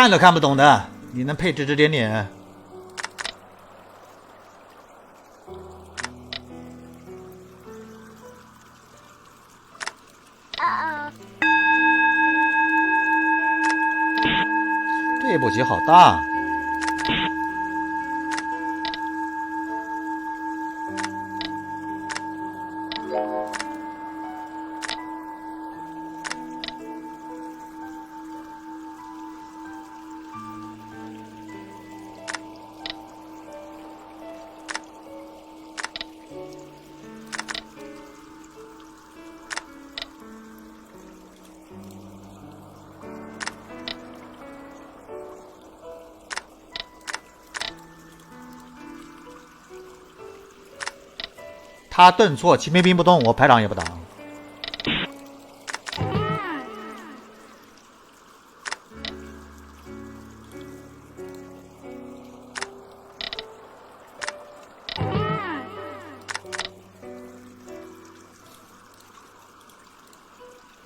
看都看不懂的，你能配指指点点？这一步棋好大。他顿挫，骑兵兵不动，我排长也不打。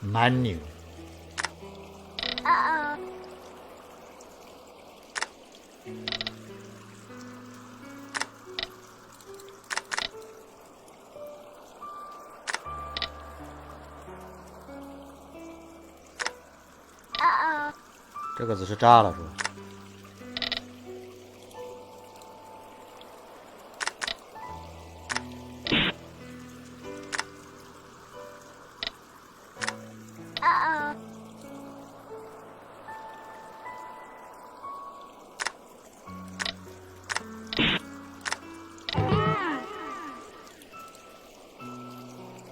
蛮牛。这个子是炸了是吧？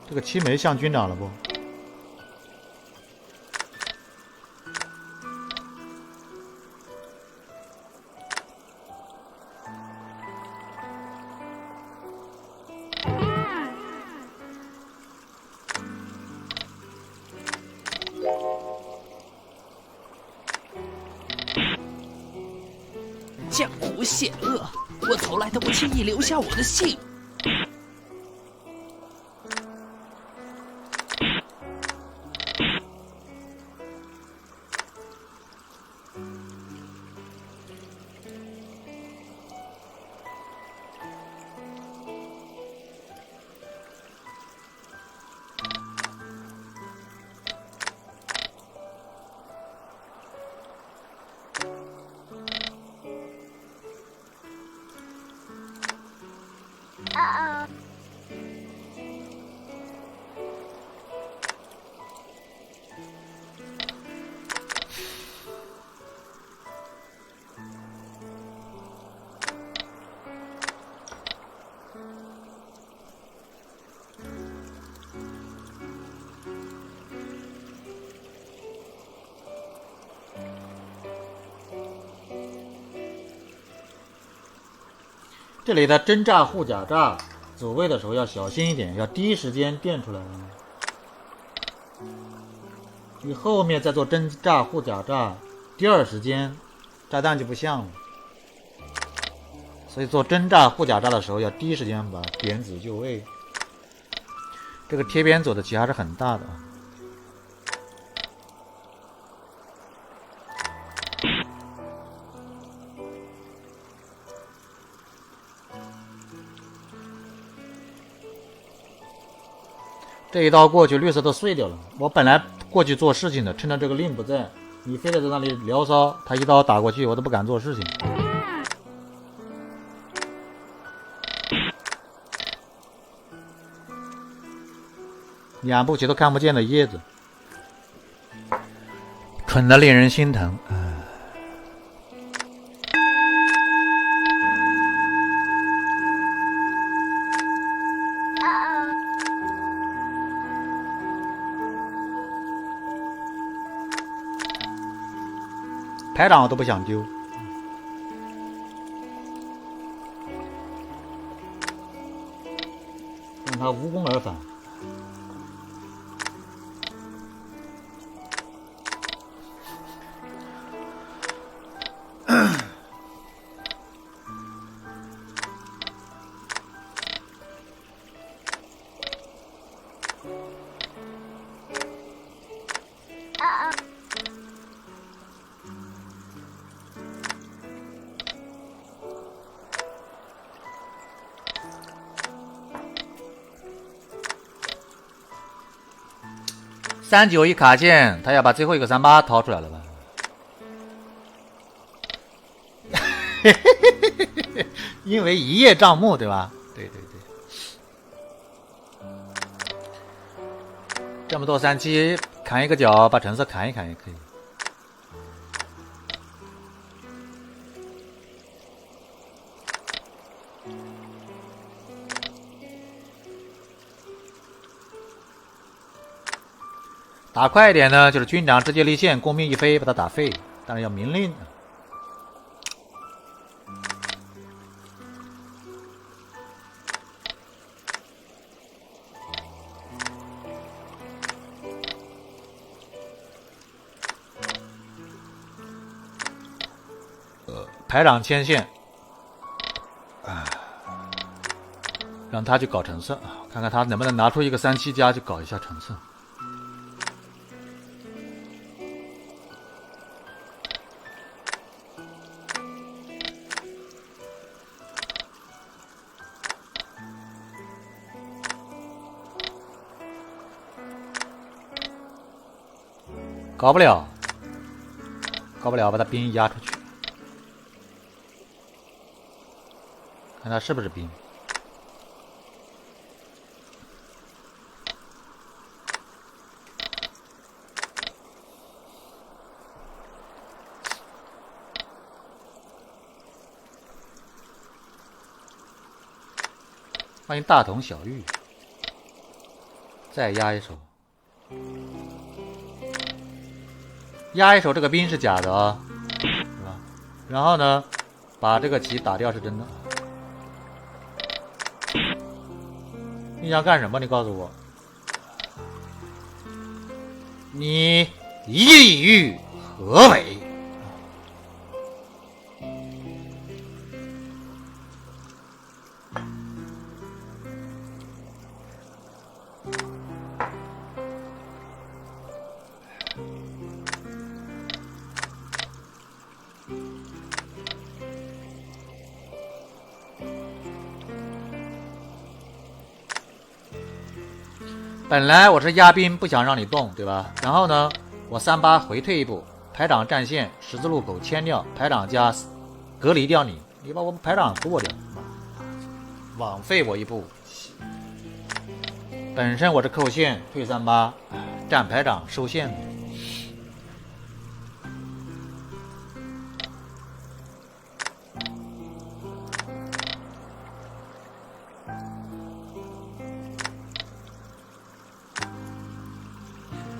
这个七枚像军长了不？江湖险恶，我从来都不轻易留下我的姓。这里的真炸护甲炸走位的时候要小心一点，要第一时间垫出来。你后面再做真炸护甲炸，第二时间炸弹就不像了。所以做真炸护甲炸的时候要第一时间把点子就位。这个贴边走的棋还是很大的啊。这一刀过去，绿色都碎掉了。我本来过去做事情的，趁着这个令不在，你非得在那里聊骚，他一刀打过去，我都不敢做事情。两步棋都看不见的叶子，蠢得令人心疼。排长我都不想丢，让他无功而返。391卡线，他要把最后一个38掏出来了吧？因为一叶障目，对吧？对对对。这么多37，砍一个角，把橙色砍一砍也可以。打快一点呢，就是军长直接立线，工兵一飞把他打废，但是要明令。排长牵线，让他去搞橙色，看看他能不能拿出一个37加去搞一下橙色。搞不了，搞不了，把他兵压出去，看他是不是兵。欢迎大同小玉，再压一手。压一手这个兵是假的啊，是吧？然后呢，把这个棋打掉是真的。你想干什么？你告诉我。你意欲何为？本来我是压兵，不想让你动，对吧？然后呢，我38回退一步，排长战线十字路口牵掉，排长加隔离掉你，你把我排长剁掉，枉费我一步。本身我是扣线退38，战排长收线的。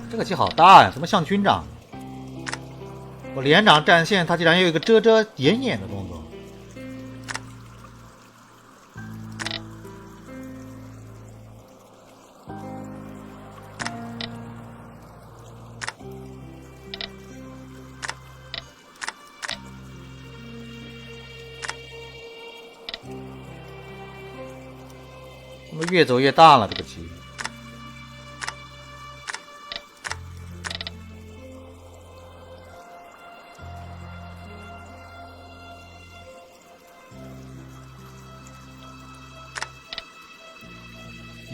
这个棋好大呀，怎么像军长？我连长战线，他竟然有一个遮遮掩掩的动作。怎么越走越大了？这个棋。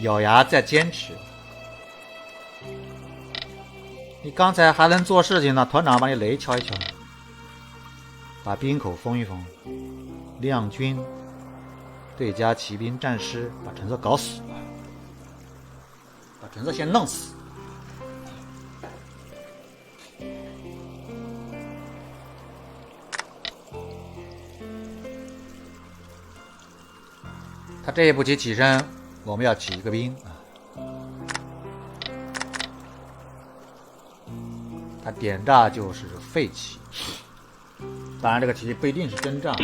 咬牙再坚持，你刚才还能做事情呢，团长把你雷敲一敲，把兵口封一封，亮军对家骑兵战师把橙色搞死，把橙色先弄死。他这一步棋起身，我们要起一个兵啊。他点炸就是废棋，当然这个棋不一定是真炸。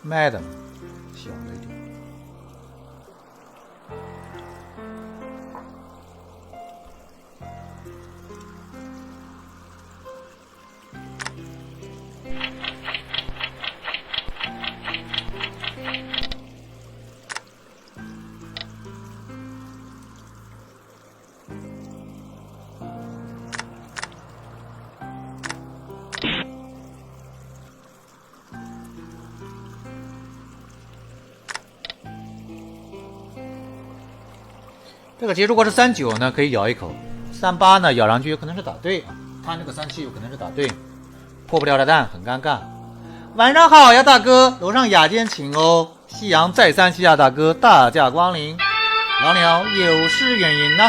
卖的小了一点。这个棋如果是3-9呢，可以咬一口；3-8呢，咬上去有可能是打对啊。他那个3-7有可能是打对，破不掉的蛋，很尴尬。晚上好呀，大哥，楼上雅间请哦。夕阳再三西下，大哥大驾光临。老鸟有失远迎呐。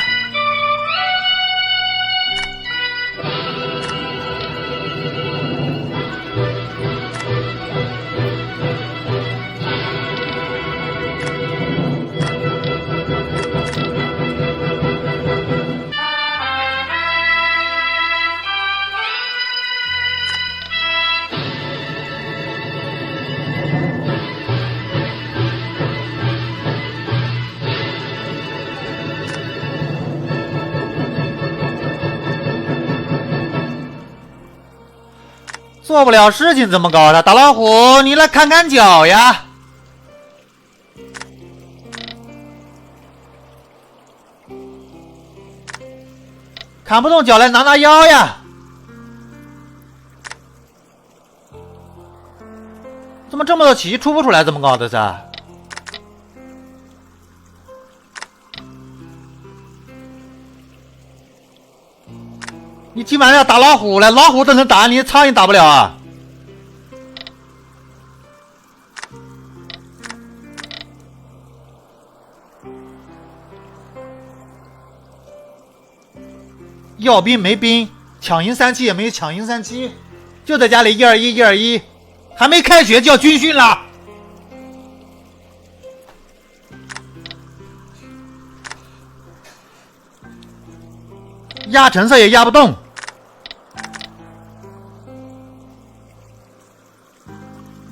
做不了事情怎么搞的？大老虎，你来看看脚呀！看不动脚来拿拿腰呀！怎么这么多棋出不出来？怎么搞的噻？你今晚要打老虎了，老虎都能打，你苍蝇打不了啊！要兵没兵，抢赢3-7也没抢赢3-7，就在家里1-2-1，1-2-1，还没开学就要军训了。压成色也压不动，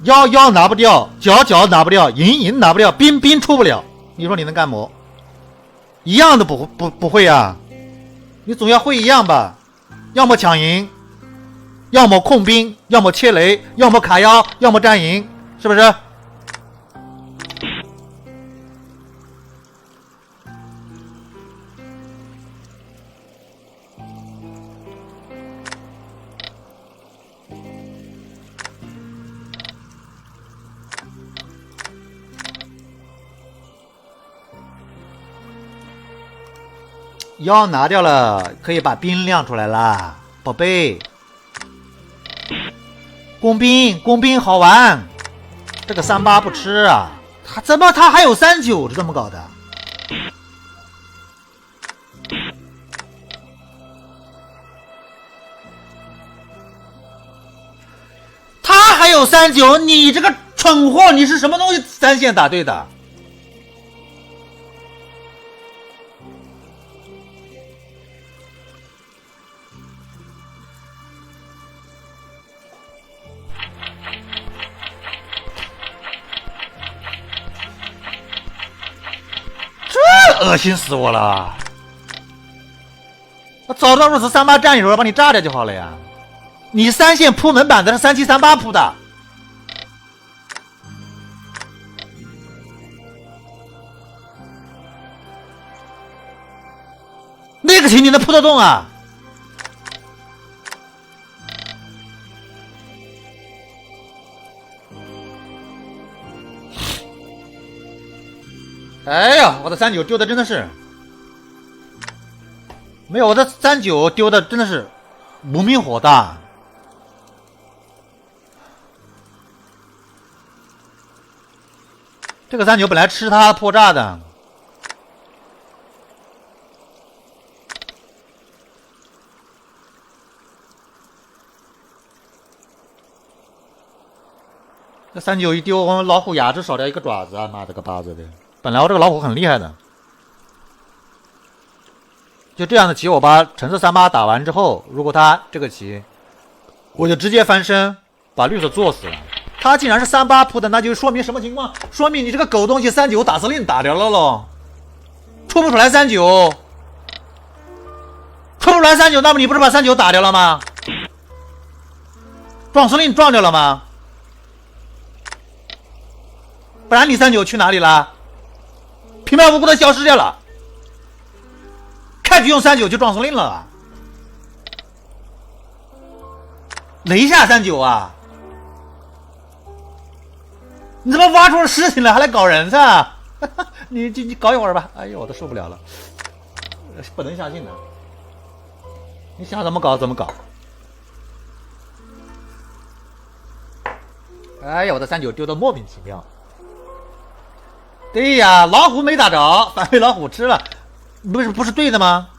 腰拿不掉，脚拿不掉，营拿不掉，兵出不了，你说你能干么？一样的不会啊，你总要会一样吧？要么抢营，要么控兵，要么切雷，要么卡腰，要么占营，是不是？腰拿掉了，可以把兵亮出来啦，宝贝。工兵好玩，这个3-8不吃啊，他还有3-9，是这么搞的？他还有3-9，你这个蠢货，你是什么东西3线打对的？恶心死我了！我早知道如此，3-8站一会儿把你炸掉就好了呀！你3线铺门板子是3-7、3-8铺的，那个棋你能铺得动啊？哎呀，我的3-9丢的真的是没有，我的3-9丢的真的是无名火大。这个3-9本来吃他破炸的，这3-9一丢，我们老虎牙齿少掉一个爪子啊！妈的个巴子的！本来我这个老虎很厉害的，就这样的棋，我把橙色3-8打完之后，如果他这个棋，我就直接翻身把绿色做死了。他竟然是3-8铺的，那就说明什么情况？说明你这个狗东西3-9打司令打掉了喽，出不出来3-9，出不出来3-9，那么你不是把3-9打掉了吗？撞司令撞掉了吗？不然你3-9去哪里了？平白无故的消失掉了，开局用3-9就撞司令了啊！雷下3-9啊！你怎么挖出了事情了，还来搞人噻？你搞一会儿吧！哎呦，我都受不了了。不能相信的。你想怎么搞怎么搞。哎呀，我的39丢的莫名其妙。对呀，老虎没打着，反被老虎吃了，不是对的吗？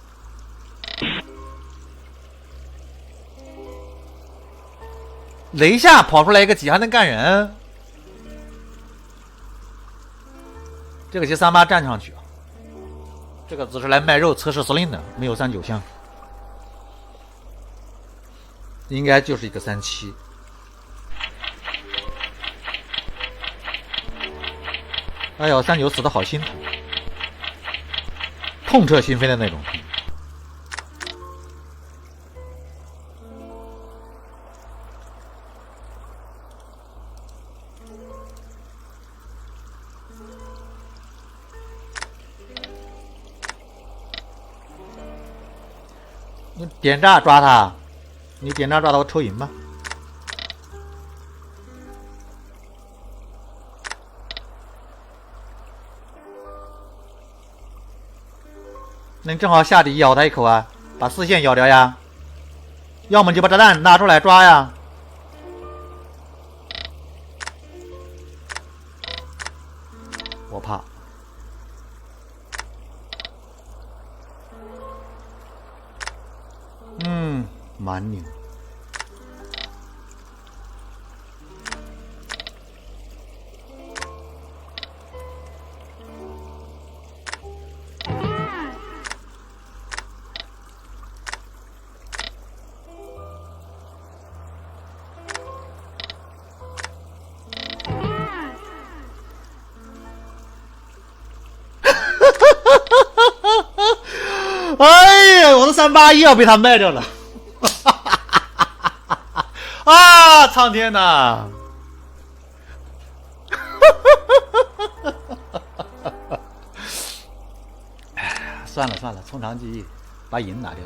雷下跑出来一个几还能干人？这个738站上去，这个只是来卖肉测试司令的，没有39项，应该就是一个37。哎呦，39死的好心疼，痛彻心扉的那种。你点炸抓他，你点炸抓他，我抽赢吧。那你正好下底咬他一口啊，把4线咬掉呀。要么你就把炸弹拿出来抓呀。我怕。蛮牛。哎呀，我的381要被他卖掉了。啊！苍天呐！算了算了，从长计议，把银拿掉。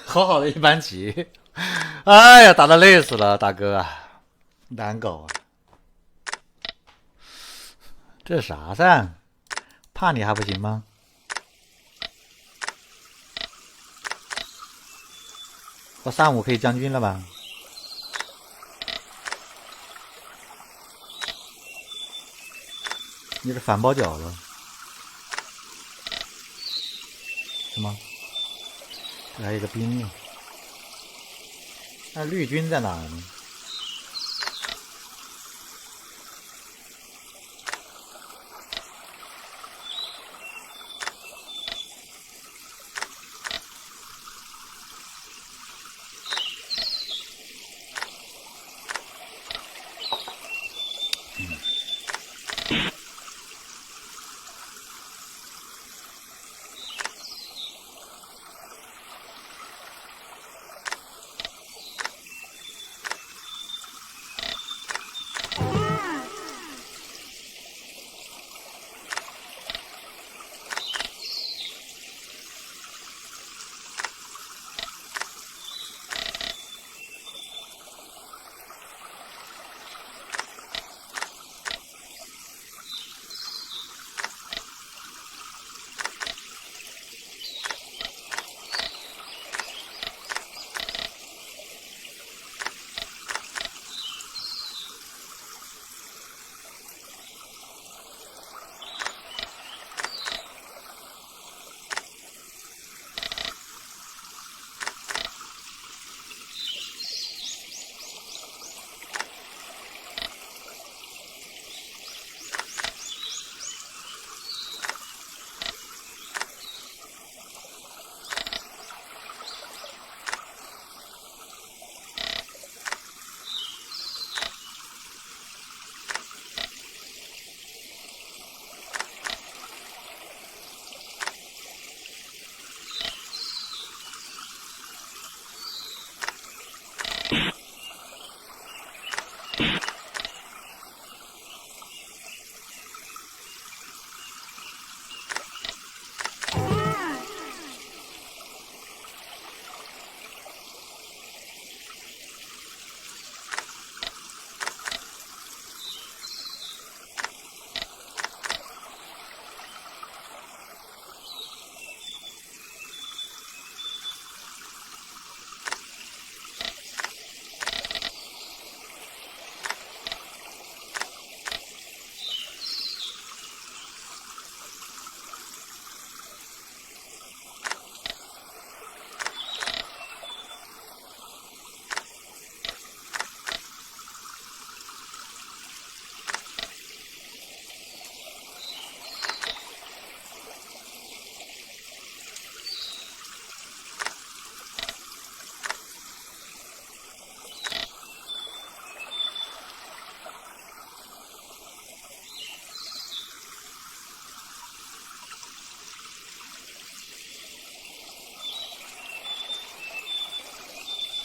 好好的一盘棋，哎呀，打得累死了，大哥啊，难搞啊！这啥噻？怕你还不行吗？我35可以将军了吧？你是反包饺子？什么？这还有一个兵呢。那绿军在哪呢？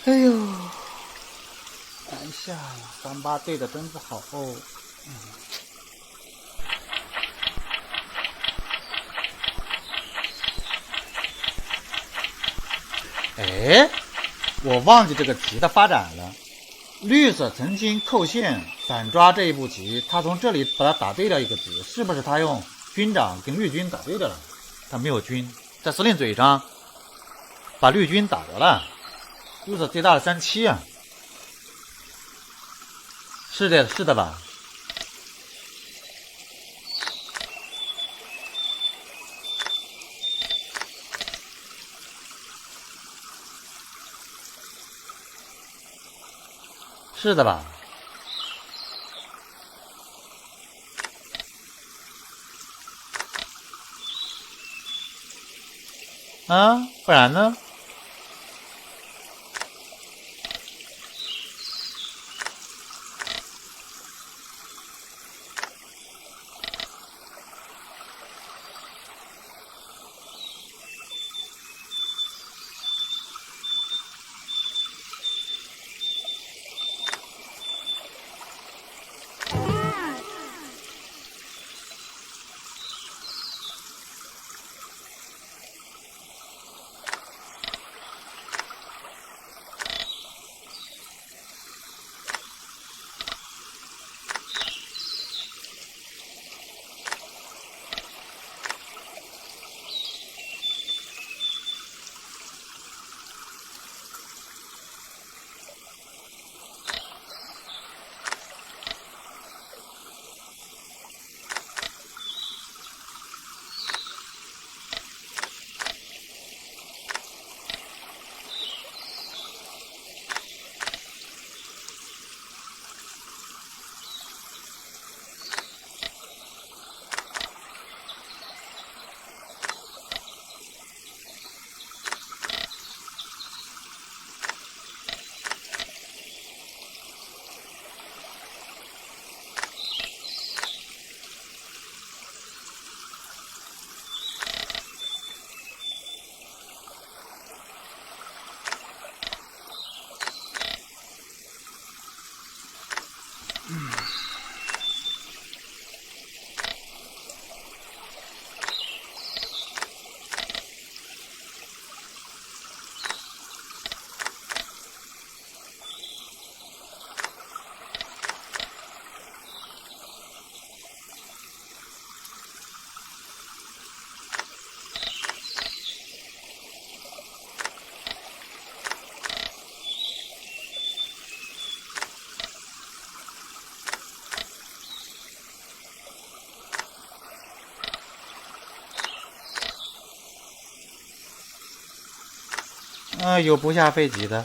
哎呦，南下呀，38对的真不好哦。哎，我忘记这个棋的发展了。绿色曾经扣线反抓这一步棋，他从这里把它打对了一个子，是不是他用军长跟绿军打对的了？他没有军，在司令嘴上把绿军打着了。绿色最大的37啊，是的，是的吧？是的吧？啊，不然呢？有不下飞机的。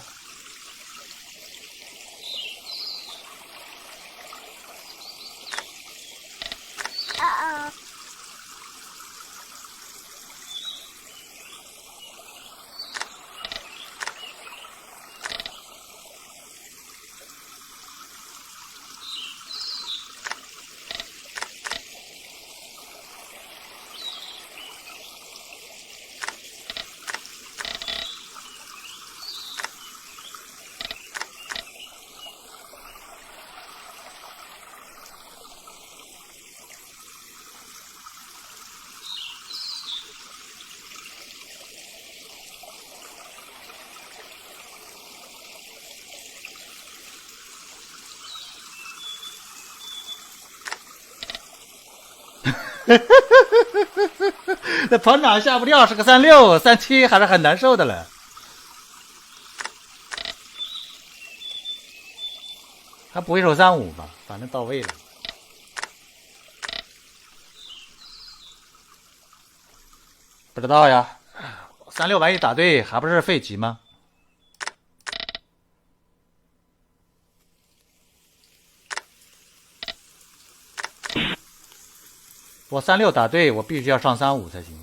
那团长下不掉是个36、37，还是很难受的了。还补一手35吧，反正到位了。不知道呀，36万一打对，还不是废棋吗？我36打对，我必须要上35才行。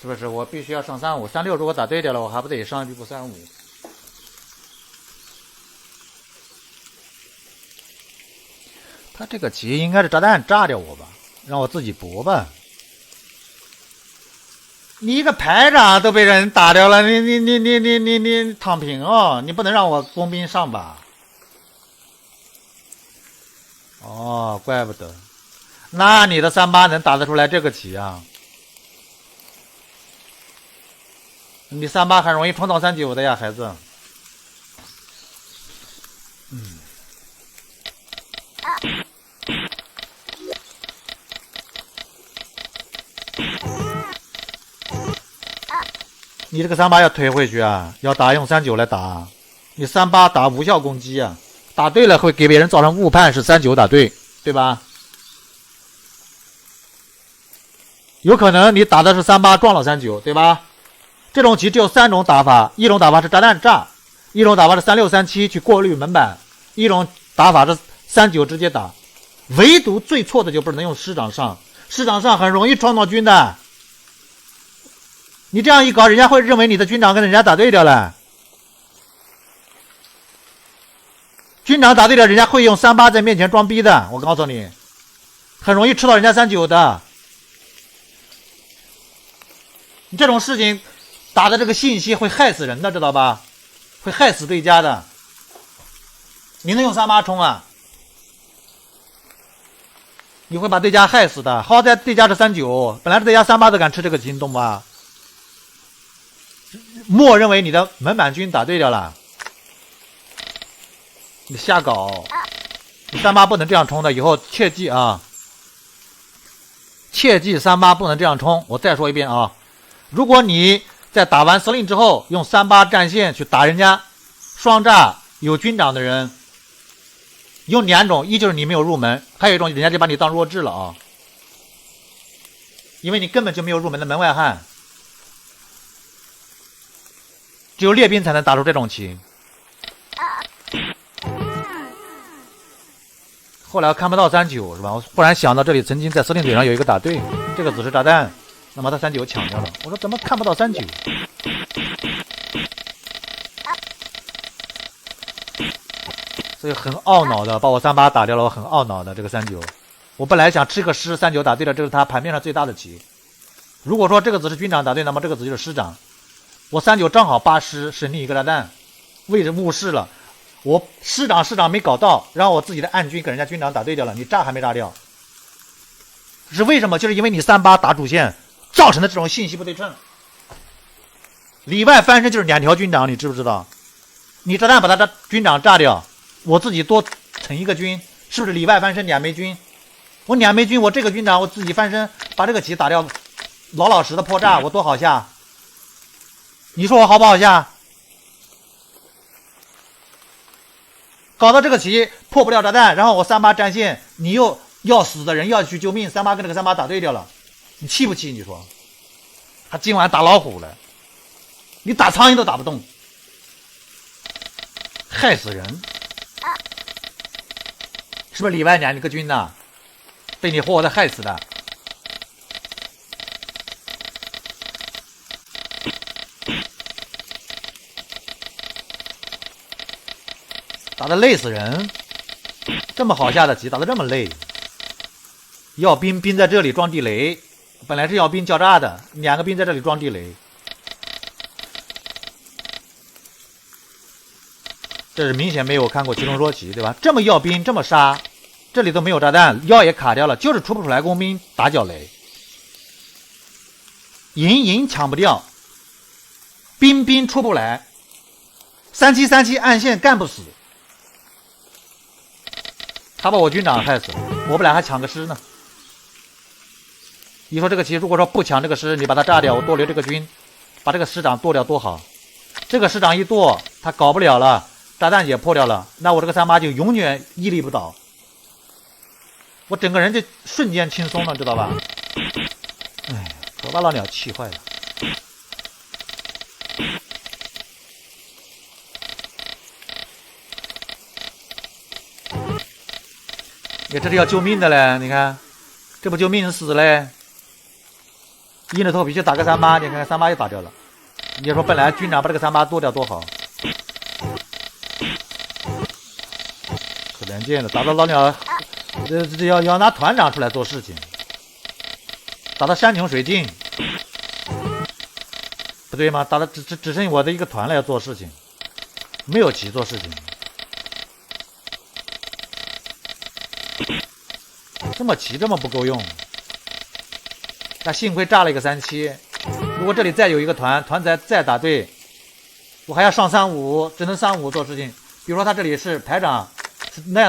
是不是？我必须要上35，36如果打对掉了，我还不得上一步35？他这个棋应该是炸弹炸掉我吧，让我自己搏吧。你一个排长都被人打掉了，你躺平哦！你不能让我工兵上吧？哦，怪不得。那你的38能打得出来这个棋啊？你38很容易冲到39的呀，孩子。你这个38要推回去啊，要打用39来打。你38打无效攻击啊，打对了会给别人造成误判，是39打对，对吧？有可能你打的是38撞了39，对吧？这种棋只有3种打法，一种打法是炸弹炸，一种打法是36、37去过滤门板，一种打法是39直接打。唯独最错的就不能用师长上，师长上很容易撞到军的。你这样一搞，人家会认为你的军长跟人家打对掉了。军长打对了，人家会用38在面前装逼的，我告诉你，很容易吃到人家39的。你这种事情打的这个信息会害死人的，知道吧？会害死对家的。你能用38冲啊？你会把对家害死的。好在对家是39，本来是对家38都敢吃这个棋，你懂吧？默认为你的门板军打对掉了，你瞎搞。你38不能这样冲的，以后切记啊，切记38不能这样冲。我再说一遍啊，如果你在打完司令之后用38战线去打人家双炸有军长的人，有2种，一就是你没有入门，还有一种人家就把你当弱智了啊，因为你根本就没有入门的门外汉。只有列兵才能打出这种棋。后来我看不到39是吧？我忽然想到这里曾经在司令嘴上有一个打对，这个子是炸弹，那么他39抢掉了。我说怎么看不到39？所以很懊恼的把我38打掉了，我很懊恼的这个39。我本来想吃个师，39打对了，这是他盘面上最大的棋。如果说这个子是军长打对，那么这个子就是师长。我39正好8师是另一个炸弹，位置误事了。我师长没搞到，然后我自己的暗军给人家军长打对掉了，你炸还没炸掉。是为什么？就是因为你38打主线造成的这种信息不对称。里外翻身就是2条军长，你知不知道？你炸弹把他的军长炸掉，我自己多成一个军，是不是里外翻身2枚军？我2枚军，我这个军长我自己翻身把这个棋打掉，老老实的破炸，我多好下。你说我好不好下？搞到这个棋破不了炸弹，然后我38战线，你又要死的人要去救命，38跟这个38打对掉了，你气不气？你说，他今晚打老虎了，你打苍蝇都打不动，害死人！是不是里外2个军呐？被你活活的害死的。打得累死人，这么好下的棋打得这么累。要兵在这里装地雷，本来是要兵叫炸的，2个兵在这里装地雷。这是明显没有看过棋中说棋，对吧？这么要兵这么杀，这里都没有炸弹，腰也卡掉了，就是出不出来工兵打脚雷，营抢不掉，兵出不来，3737暗线干不死。他把我军长害死了，我本来还抢个师呢。你说这个棋如果说不抢这个师，你把他炸掉，我多留这个军，把这个师长剁掉多好。这个师长一剁，他搞不了了，炸弹也破掉了，那我这个38就永远屹立不倒，我整个人就瞬间轻松了，知道吧？哎，可把老鸟气坏了。这是要救命的嘞！你看，这不救命死嘞！硬着头皮去打个38，你看看38又打掉了。你说本来军长把这个38剁掉多好，可怜见了，打到老鸟，这要拿团长出来做事情，打到山穷水尽，不对吗？打的只剩我的一个团了要做事情，没有棋做事情，这么棋这么不够用。那幸亏炸了一个37，如果这里再有一个团再打对，我还要上35，只能35做事情。比如说他这里是排长，是那样